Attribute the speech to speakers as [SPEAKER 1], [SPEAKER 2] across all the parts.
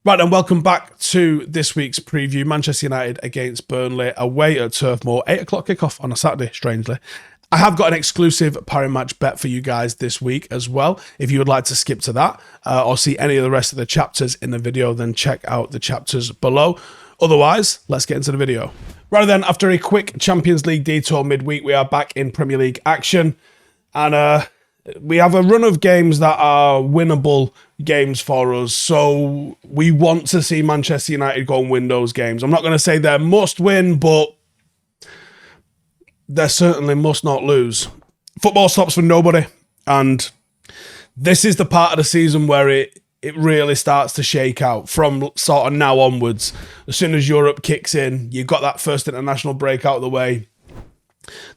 [SPEAKER 1] Right, and welcome back to this week's preview. Manchester United against Burnley away at Turf Moor. 8 o'clock kickoff on a Saturday, strangely. I have got an exclusive Parimatch bet for you guys this week as well. If you would like to skip to that or see any of the rest of the chapters in the video, then check out the chapters below. Otherwise, let's get into the video. Right then, after a quick Champions League detour midweek, we are back in Premier League action. And we have a run of games that are winnable games for us. So we want to see Manchester United go and win those games. I'm not going to say they're must win, but they certainly must not lose. Football stops for nobody. And this is the part of the season where it really starts to shake out from sort of now onwards. As soon as Europe kicks in, you've got that first international break out of the way.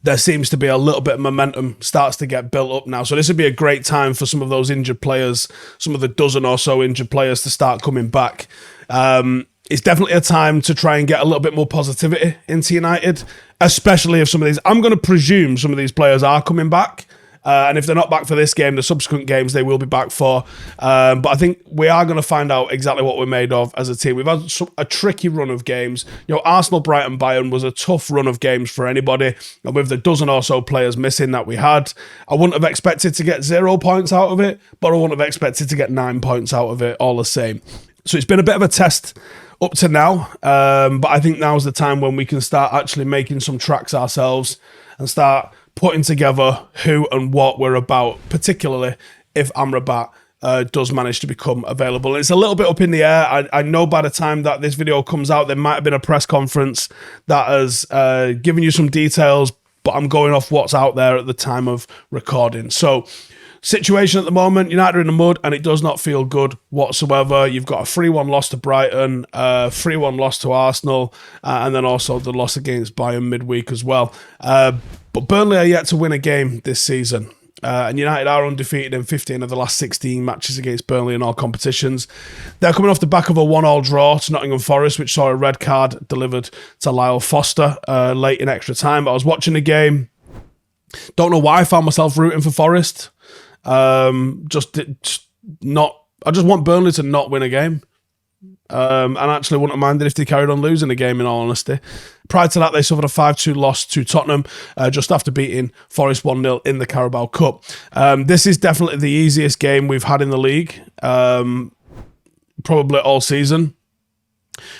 [SPEAKER 1] There seems to be a little bit of momentum starts to get built up now. So this would be a great time for some of those injured players, some of the dozen or so injured players to start coming back. It's definitely a time to try and get a little bit more positivity into United, especially if some of these, I'm going to presume some of these players are coming back. And if they're not back for this game, the subsequent games they will be back for. But I think we are going to find out exactly what we're made of as a team. We've had a tricky run of games. You know, Arsenal, Brighton, Bayern was a tough run of games for anybody. And with the dozen or so players missing that we had, I wouldn't have expected to get 0 points out of it, but I wouldn't have expected to get 9 points out of it all the same. So it's been a bit of a test up to now. But I think now's the time when we can start actually making some tracks ourselves and start putting together who and what we're about, particularly if Amrabat does manage to become available. It's a little bit up in the air. I know by the time that this video comes out, there might have been a press conference that has given you some details, but I'm going off what's out there at the time of recording. So, situation at the moment, United are in the mud, and it does not feel good whatsoever. You've got a 3-1 loss to Brighton, 3-1 loss to Arsenal, and then also the loss against Bayern midweek as well. But Burnley are yet to win a game this season. And United are undefeated in 15 of the last 16 matches against Burnley in all competitions. They're coming off the back of a 1-1 draw to Nottingham Forest, which saw a red card delivered to Lyle Foster late in extra time. But I was watching the game. Don't know why I found myself rooting for Forest. I just want Burnley to not win a game. And actually wouldn't have minded if they carried on losing the game, in all honesty. Prior to that, they suffered a 5-2 loss to Tottenham just after beating Forest 1-0 in the Carabao Cup. This is definitely the easiest game we've had in the league, probably all season.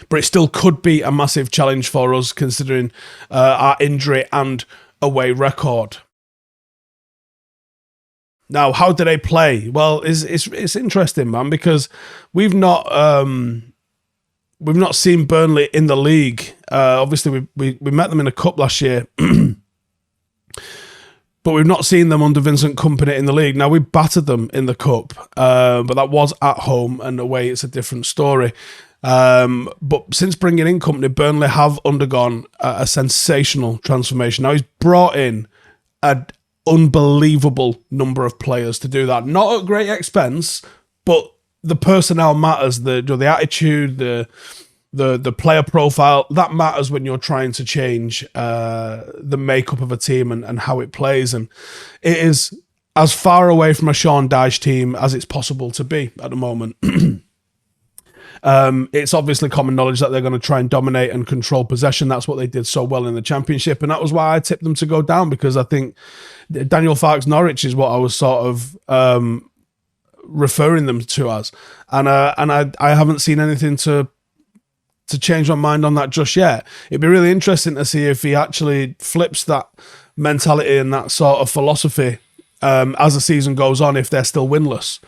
[SPEAKER 1] But it still could be a massive challenge for us considering our injury and away record. Now, how do they play? Well, it's interesting, man, because we've not seen Burnley in the league. Obviously, we met them in a cup last year, but we've not seen them under Vincent Kompany in the league. Now, we battered them in the cup, but that was at home, and away it's a different story. But since bringing in Kompany, Burnley have undergone a sensational transformation. Now, he's brought in a unbelievable number of players to do that. Not at great expense, but the personnel matters. The attitude, the player profile, that matters when you're trying to change the makeup of a team and how it plays. And it is as far away from a Sean Dyche team as it's possible to be at the moment. It's obviously common knowledge that they're going to try and dominate and control possession. That's what they did so well in the Championship, and that was why I tipped them to go down, because I think Daniel Farke's Norwich is what I was sort of referring them to as, and I haven't seen anything to change my mind on that just yet. It'd be really interesting to see if he actually flips that mentality and that sort of philosophy as the season goes on, if they're still winless.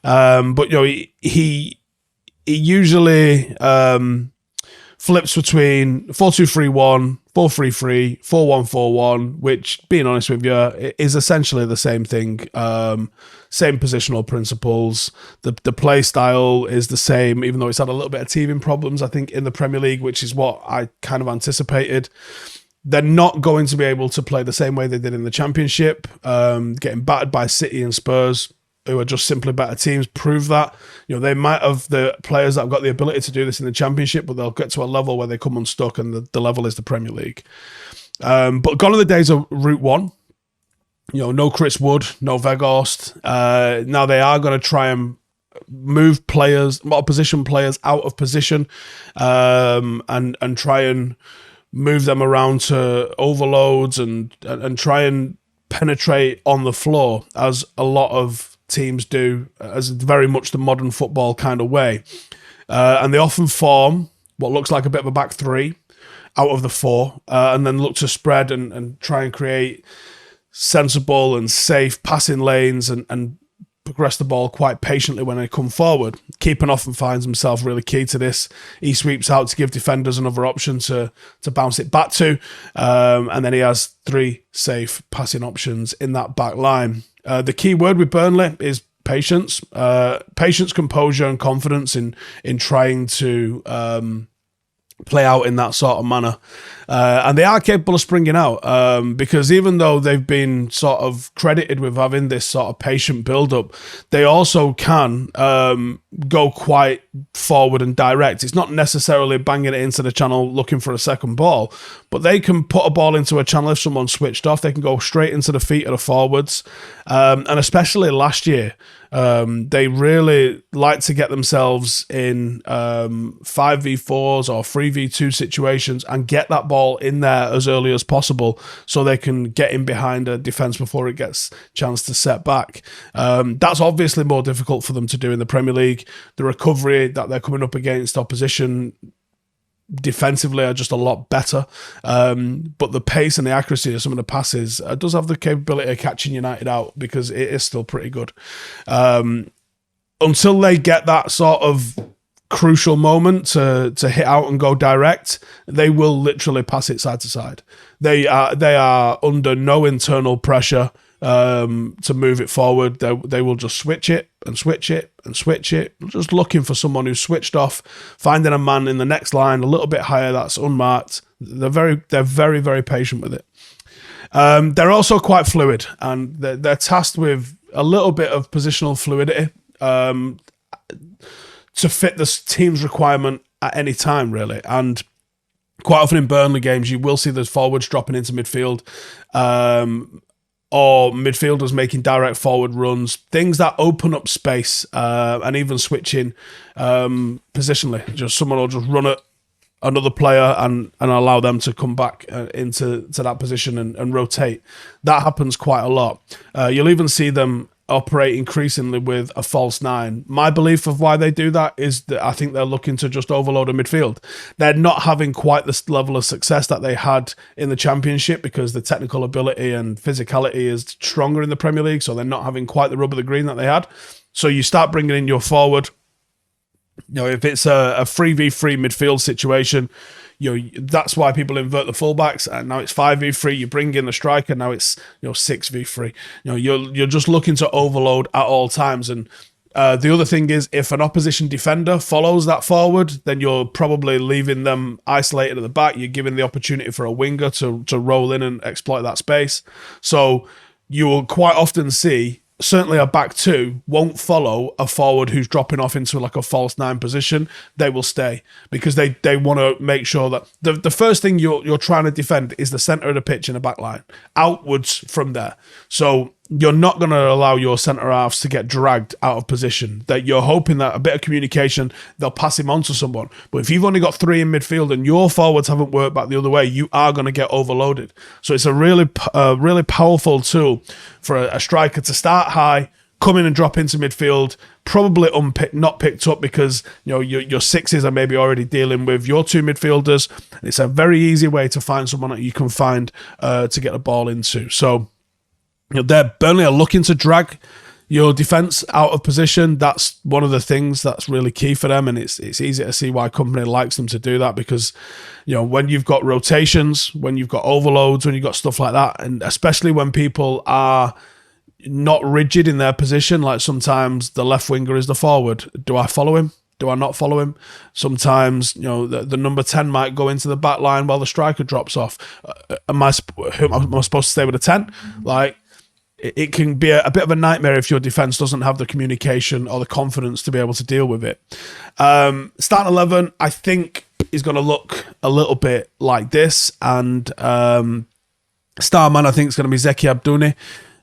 [SPEAKER 1] But you know, he usually flips between 4-2-3-1, 4-3-3, 4-1-4-1, which, being honest with you, is essentially the same thing. Same positional principles. The play style is the same, even though it's had a little bit of teething problems, I think, in the Premier League, which is what I kind of anticipated. They're not going to be able to play the same way they did in the Championship, getting battered by City and Spurs, who are just simply better teams, prove that. You know, they might have the players that have got the ability to do this in the Championship, but they'll get to a level where they come unstuck, and the level is the Premier League. But gone are the days of Route 1. You know, no Chris Wood, no Weghorst. Now they are going to try and move opposition players out of position, and try and move them around to overloads and try and penetrate on the floor, as a lot of teams do, as very much the modern football kind of way. And they often form what looks like a bit of a back three out of the four, and then look to spread and try and create sensible and safe passing lanes and progress the ball quite patiently when they come forward. Keeping often finds himself really key to this. He sweeps out to give defenders another option to bounce it back to, and then he has 3 safe passing options in that back line. The key word with Burnley is patience. Patience, composure, and confidence in trying to play out in that sort of manner. And they are capable of springing out, because even though they've been sort of credited with having this sort of patient build-up, they also can go quite forward and direct. It's not necessarily banging it into the channel looking for a second ball, but they can put a ball into a channel if someone's switched off. They can go straight into the feet of the forwards. And especially last year, they really like to get themselves in 5v4s or 3v2 situations and get that ball in there as early as possible so they can get in behind a defence before it gets a chance to set back. That's obviously more difficult for them to do in the Premier League. The recovery that they're coming up against opposition defensively are just a lot better, but the pace and the accuracy of some of the passes does have the capability of catching United out, because it is still pretty good. Until they get that sort of crucial moment to hit out and go direct, they will literally pass it side to side. They are under no internal pressure to move it forward. They will just switch it and switch it and switch it, just looking for someone who's switched off, finding a man in the next line a little bit higher that's unmarked. They're very, very patient with it. They're also quite fluid, and they're tasked with a little bit of positional fluidity to fit the team's requirement at any time, really. And quite often in Burnley games, you will see the forwards dropping into midfield, or midfielders making direct forward runs, things that open up space, and even switching positionally. Just someone will just run at another player and allow them to come back into that position and rotate. That happens quite a lot. You'll even see them operate increasingly with a false 9. My belief of why they do that is that I think they're looking to just overload a midfield. They're not having quite this level of success that they had in the Championship, because the technical ability and physicality is stronger in the Premier League, so they're not having quite the rub of the green that they had. So you start bringing in your forward. You know, if it's a 3v3 midfield situation, you know, that's why people invert the fullbacks, and now it's 5v3. You bring in the striker, now it's 6v3. You know, you're just looking to overload at all times. And the other thing is, if an opposition defender follows that forward, then you're probably leaving them isolated at the back. You're giving the opportunity for a winger to roll in and exploit that space. So you will quite often see, certainly a back two won't follow a forward who's dropping off into like a false 9 position. They will stay, because they want to make sure that the first thing you're trying to defend is the centre of the pitch in the back line, outwards from there. So you're not going to allow your centre halves to get dragged out of position. That you're hoping that a bit of communication, they'll pass him on to someone. But if you've only got 3 in midfield and your forwards haven't worked back the other way, you are going to get overloaded. So it's a really powerful tool for a striker to start high, come in and drop into midfield, probably not picked up because your 6s are maybe already dealing with your 2 midfielders. It's a very easy way to find someone that you can find to get a ball into. So Burnley are looking to drag your defence out of position. That's one of the things that's really key for them, and it's easy to see why company likes them to do that, because when you've got rotations, when you've got overloads, when you've got stuff like that, and especially when people are not rigid in their position, like sometimes the left winger is the forward. Do I follow him? Do I not follow him? Sometimes, the number 10 might go into the back line while the striker drops off. Am I supposed to stay with a 10? Like, it can be a bit of a nightmare if your defence doesn't have the communication or the confidence to be able to deal with it. Starting 11, I think, is going to look a little bit like this. And star man, I think, is going to be Zeki Abdouni.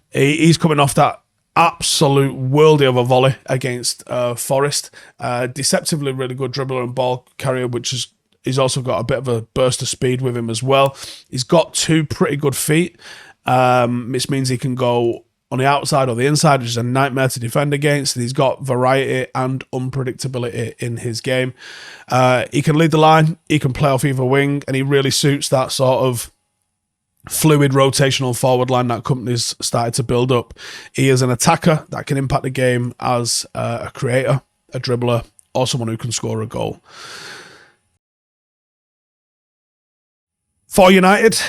[SPEAKER 1] He's coming off that absolute worldie of a volley against Forest. Deceptively really good dribbler and ball carrier, he's also got a bit of a burst of speed with him as well. He's got 2 pretty good feet, which means he can go on the outside or the inside, which is a nightmare to defend against. He's got variety and unpredictability in his game. He can lead the line, he can play off either wing, and he really suits that sort of fluid rotational forward line that companies started to build up. He is an attacker that can impact the game as a creator, a dribbler, or someone who can score a goal. For United,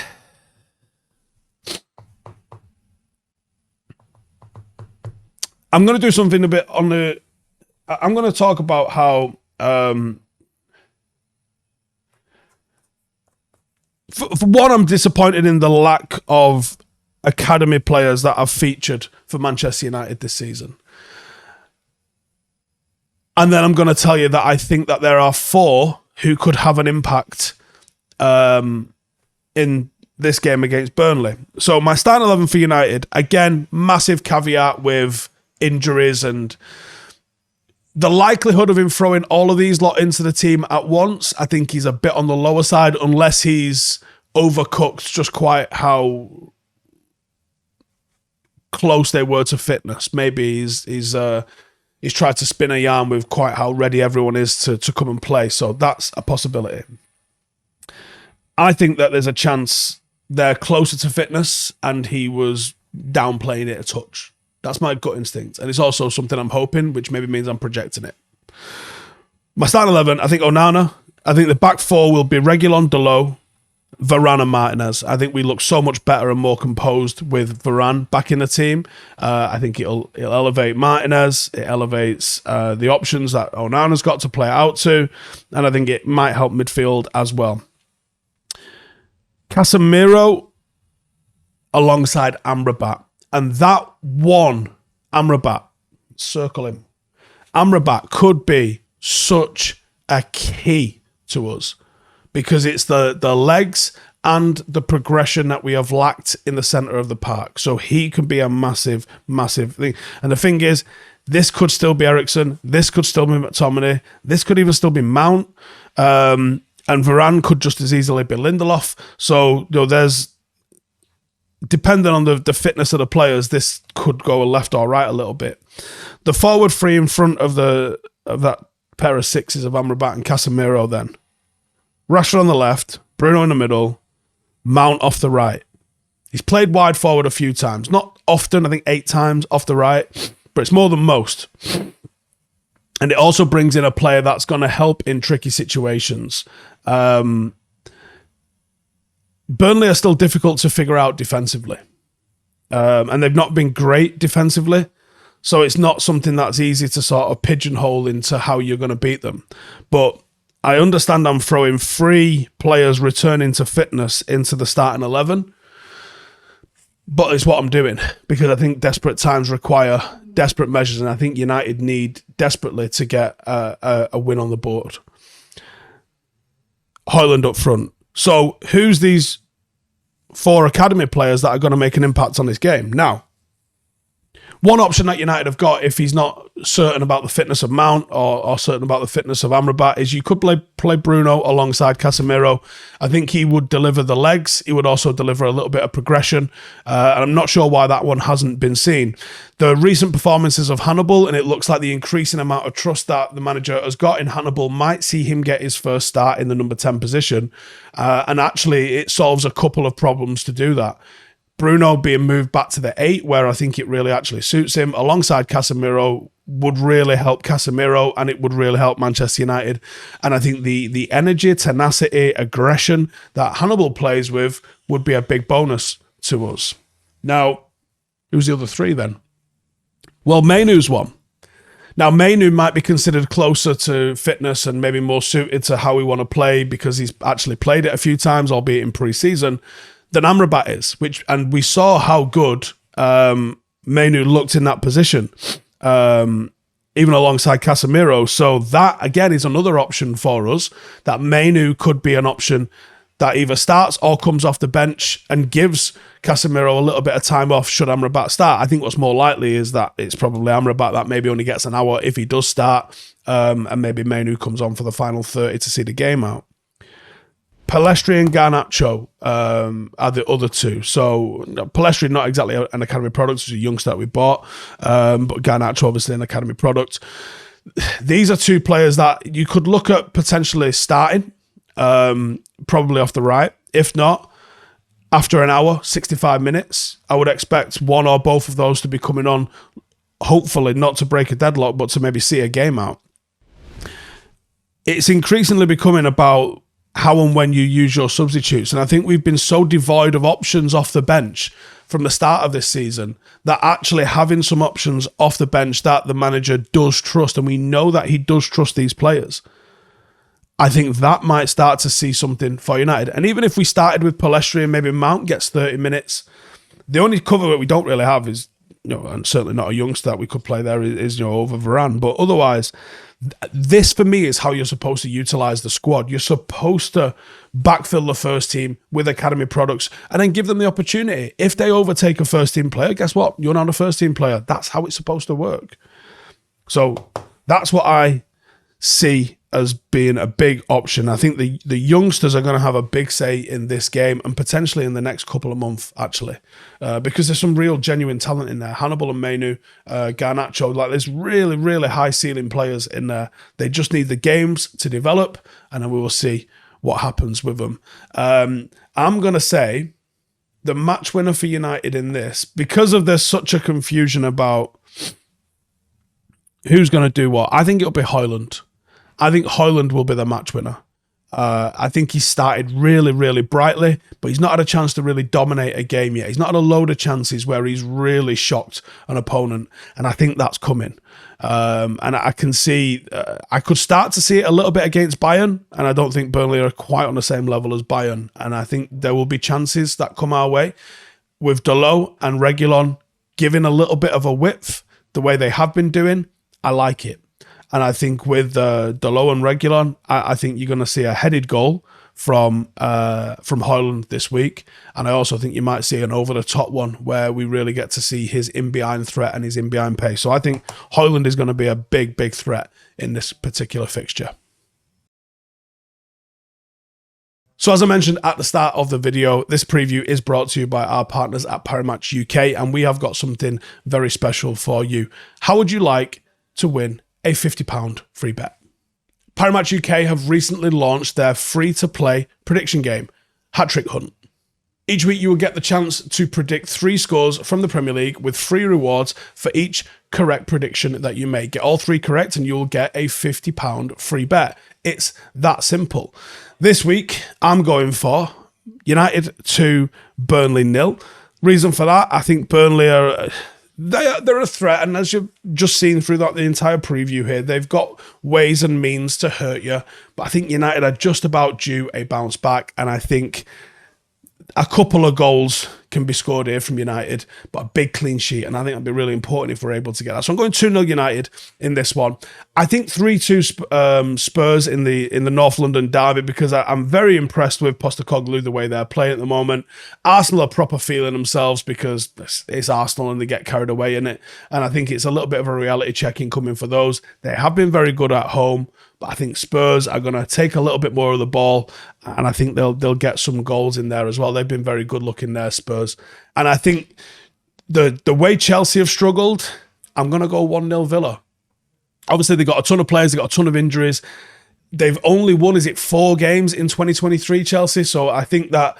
[SPEAKER 1] I'm going to do something a bit on the... I'm going to talk about how... For one, I'm disappointed in the lack of academy players that have featured for Manchester United this season. And then I'm going to tell you that I think that there are 4 who could have an impact in this game against Burnley. So my starting 11 for United, again, massive caveat with injuries and the likelihood of him throwing all of these lot into the team at once. I think he's a bit on the lower side unless he's overcooked just quite how close they were to fitness. Maybe he's tried to spin a yarn with quite how ready everyone is to come and play. So that's a possibility. I think that there's a chance they're closer to fitness and he was downplaying it a touch. That's my gut instinct. And it's also something I'm hoping, which maybe means I'm projecting it. My starting 11, I think Onana. I think the back 4 will be Reguilon, Dalot, Varane and Martinez. I think we look so much better and more composed with Varane back in the team. I think it'll elevate Martinez. It elevates the options that Onana's got to play out to. And I think it might help midfield as well. Casemiro alongside Amrabat. And that one, Amrabat, circle him. Amrabat could be such a key to us because it's the legs and the progression that we have lacked in the centre of the park. So he can be a massive, massive thing. And the thing is, this could still be Eriksen. This could still be McTominay. This could even still be Mount. And Varane could just as easily be Lindelof. So, there's... Depending on the fitness of the players, this could go left or right a little bit. The forward 3 in front of that pair of 6s of Amrabat and Casemiro then. Rashford on the left, Bruno in the middle, Mount off the right. He's played wide forward a few times. Not often, I think 8 times off the right, but it's more than most. And it also brings in a player that's going to help in tricky situations. Burnley are still difficult to figure out defensively. And they've not been great defensively. So it's not something that's easy to sort of pigeonhole into how you're going to beat them. But I understand I'm throwing 3 players returning to fitness into the starting 11. But it's what I'm doing because I think desperate times require desperate measures. And I think United need desperately to get a win on the board. Højlund up front. So who's these 4 academy players that are going to make an impact on this game? Now, one option that United have got if he's not certain about the fitness of Mount or certain about the fitness of Amrabat is you could play Bruno alongside Casemiro. I think he would deliver the legs. He would also deliver a little bit of progression. And I'm not sure why that one hasn't been seen. The recent performances of Hannibal, and it looks like the increasing amount of trust that the manager has got in Hannibal might see him get his first start in the number 10 position. And actually, it solves a couple of problems to do that. Bruno being moved back to the 8, where I think it really actually suits him, alongside Casemiro would really help Casemiro and it would really help Manchester United. And I think the energy, tenacity, aggression that Hannibal plays with would be a big bonus to us. Now, who's the other 3 then? Well, Mainoo's one. Now, Mainoo might be considered closer to fitness and maybe more suited to how we want to play because he's actually played it a few times, albeit in pre-season, than Amrabat is, and we saw how good Mainoo looked in that position, even alongside Casemiro. So that, again, is another option for us, that Mainoo could be an option that either starts or comes off the bench and gives Casemiro a little bit of time off should Amrabat start. I think what's more likely is that it's probably Amrabat that maybe only gets an hour if he does start, and maybe Mainoo comes on for the final 30 to see the game out. Pellistri and Garnacho are the other two. So Pellistri, not exactly an academy product, it's a youngster that we bought, but Garnacho obviously an academy product. These are two players that you could look at potentially starting, probably off the right. If not, after an hour, 65 minutes, I would expect one or both of those to be coming on, hopefully not to break a deadlock, but to maybe see a game out. It's increasingly becoming about how and when you use your substitutes. And I think we've been so devoid of options off the bench from the start of this season that actually having some options off the bench that the manager does trust, and we know that he does trust these players, I think that might start to see something for United. And even if we started with Pellistri and maybe Mount gets 30 minutes, the only cover that we don't really have is, and certainly not a youngster that we could play there, is over Varane. But otherwise, this for me is how you're supposed to utilise the squad. You're supposed to backfill the first team with academy products and then give them the opportunity. If they overtake a first team player, guess what? You're not a first team player. That's how it's supposed to work. So that's what I see as being a big option. I think the youngsters are going to have a big say in this game and potentially in the next couple of months, actually, because there's some real genuine talent in there. Hannibal and Mainoo, Garnacho, like there's really, really high ceiling players in there. They just need the games to develop, and then we will see what happens with them. I'm going to say the match winner for United in this, because of there's such a confusion about who's going to do what, I think it'll be Højlund. I think Højlund will be the match winner. I think he started really, really brightly, but he's not had a chance to really dominate a game yet. He's not had a load of chances where he's really shocked an opponent, and I think that's coming. And I can see, I could start to see it a little bit against Bayern, and I don't think Burnley are quite on the same level as Bayern. And I think there will be chances that come our way with Dalot and Reguilon giving a little bit of a width the way they have been doing. I like it. And I think with Dalot and Reguilon, I think you're going to see a headed goal from Højlund this week. And I also think you might see an over-the-top one where we really get to see his in-behind threat and his in-behind pace. So I think Højlund is going to be a big, big threat in this particular fixture. So as I mentioned at the start of the video, this preview is brought to you by our partners at Parimatch UK, and we have got something very special for you. How would you like to win a £50 free bet? Parimatch UK have recently launched their free-to-play prediction game, Hat Trick Hunt. Each week you will get the chance to predict 3 scores from the Premier League with free rewards for each correct prediction that you make. Get all 3 correct and you'll get a £50 free bet. It's that simple. This week I'm going for United 2, Burnley 0. Reason for that, I think Burnley are... They're a threat, and as you've just seen throughout the entire preview here, they've got ways and means to hurt you. But I think United are just about due a bounce back, and I think a couple of goals can be scored here from United, but a big clean sheet, and I think that'd be really important if we're able to get that. So I'm going 2-0 United in this one. I think 3-2 Spurs in the North London derby, because I'm very impressed with Postecoglou, the way they're playing at the moment. Arsenal are proper feeling themselves because it's Arsenal and they get carried away in it, and I think it's a little bit of a reality check incoming for those. They have been very good at home, but I think Spurs are going to take a little bit more of the ball, and I think they'll get some goals in there as well. They've been very good looking there, Spurs. And I think the way Chelsea have struggled, I'm going to go 1-0 Villa. Obviously, they've got a ton of players, they've got a ton of injuries. They've only won, 4 games in 2023, Chelsea? So I think that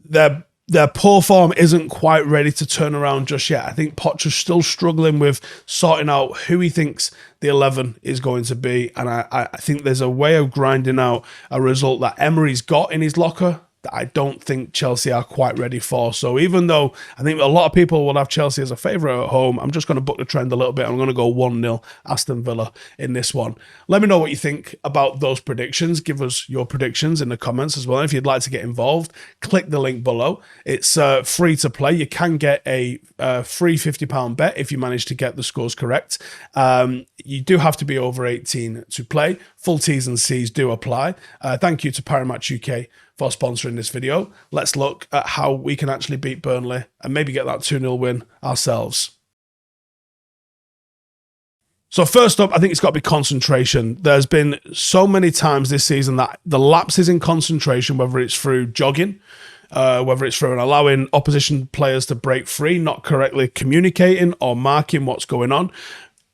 [SPEAKER 1] their poor form isn't quite ready to turn around just yet. I think Potter's still struggling with sorting out who he thinks the 11 is going to be. And I think there's a way of grinding out a result that Emery's got in his locker that I don't think Chelsea are quite ready for. So even though I think a lot of people will have Chelsea as a favourite at home, I'm just going to buck the trend a little bit. I'm going to go 1-0 Aston Villa in this one. Let me know what you think about those predictions. Give us your predictions in the comments as well. If you'd like to get involved, click the link below. It's free to play. You can get a free £50 bet if you manage to get the scores correct. You do have to be over 18 to play. Full T's and C's do apply. Thank you to Parimatch UK for sponsoring this video. Let's look at how we can actually beat Burnley and maybe get that 2-0 win ourselves. So first up, I think it's got to be concentration. There's been so many times this season that the lapses in concentration, whether it's through jogging, whether it's through allowing opposition players to break free, not correctly communicating or marking what's going on,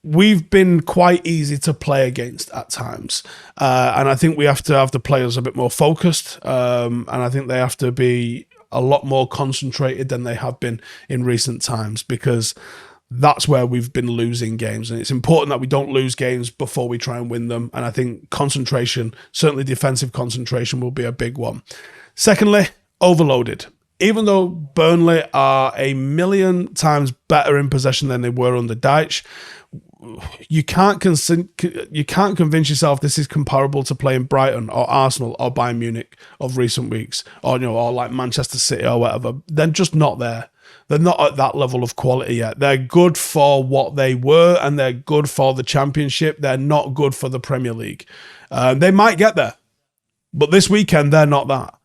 [SPEAKER 1] we've been quite easy to play against at times. And I think we have to have the players a bit more focused. And I think they have to be a lot more concentrated than they have been in recent times, because that's where we've been losing games. And it's important that we don't lose games before we try and win them. And I think concentration, certainly defensive concentration, will be a big one. Secondly, overloaded. Even though Burnley are a million times better in possession than they were under Dyche, you can't convince yourself this is comparable to playing Brighton or Arsenal or Bayern Munich of recent weeks, or or like Manchester City or whatever. They're just not there. They're not at that level of quality yet. They're good for what they were, and they're good for the Championship. They're not good for the Premier League. They might get there, but this weekend they're not that.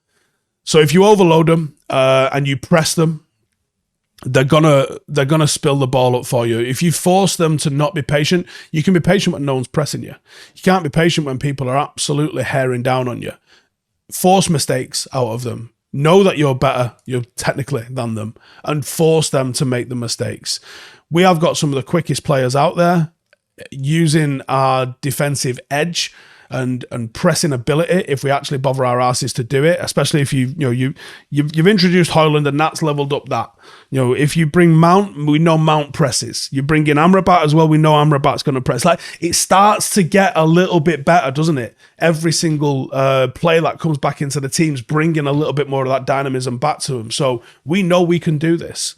[SPEAKER 1] So if you overload them and you press them, they're gonna spill the ball up for you. If you force them to not be patient, you can be patient when no one's pressing you. You can't be patient when people are absolutely haring down on you. Force mistakes out of them. Know that you're better, you're technically than them, and force them to make the mistakes. We have got some of the quickest players out there. Using our defensive edge and pressing ability, if we actually bother our asses to do it, especially if you've introduced Højlund and that's leveled up that. If you bring Mount, we know Mount presses. You bring in Amrabat as well, we know Amrabat's going to press. Like, it starts to get a little bit better, doesn't it? Every single player that comes back into the team's bringing a little bit more of that dynamism back to them. So we know we can do this.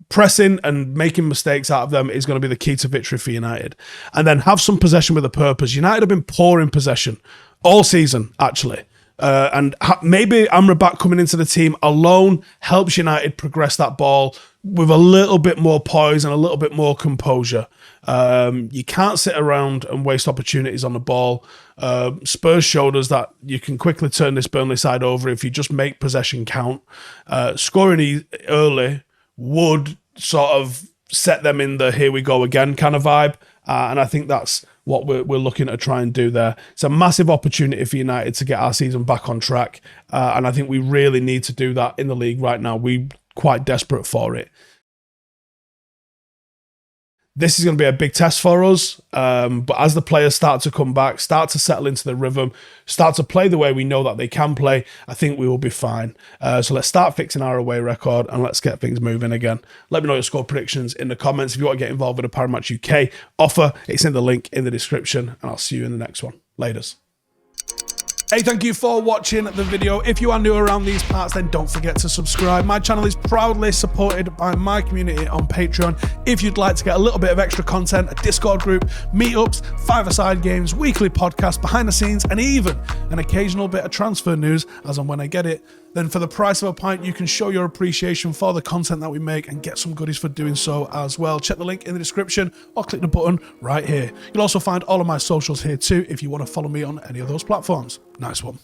[SPEAKER 1] Pressing and making mistakes out of them is going to be the key to victory for United. And then have some possession with a purpose. United have been poor in possession all season, actually. And maybe Amrabat coming into the team alone helps United progress that ball with a little bit more poise and a little bit more composure. You can't sit around and waste opportunities on the ball. Spurs showed us that you can quickly turn this Burnley side over if you just make possession count. Scoring early would sort of set them in the here we go again kind of vibe. And I think that's what we're looking to try and do there. It's a massive opportunity for United to get our season back on track. And I think we really need to do that in the league right now. We're quite desperate for it. This is going to be a big test for us, but as the players start to come back, start to settle into the rhythm, start to play the way we know that they can play, I think we will be fine. So let's start fixing our away record and let's get things moving again. Let me know your score predictions in the comments. If you want to get involved with the Parimatch UK offer, it's in the link in the description, and I'll see you in the next one. Laters. Hey, thank you for watching the video. If you are new around these parts, then don't forget to subscribe. My channel is proudly supported by my community on Patreon. If you'd like to get a little bit of extra content, a Discord group, meetups, five-a-side games, weekly podcasts, behind the scenes, and even an occasional bit of transfer news as and when I get it, then for the price of a pint, you can show your appreciation for the content that we make and get some goodies for doing so as well. Check the link in the description or click the button right here. You'll also find all of my socials here too if you want to follow me on any of those platforms. Nice one.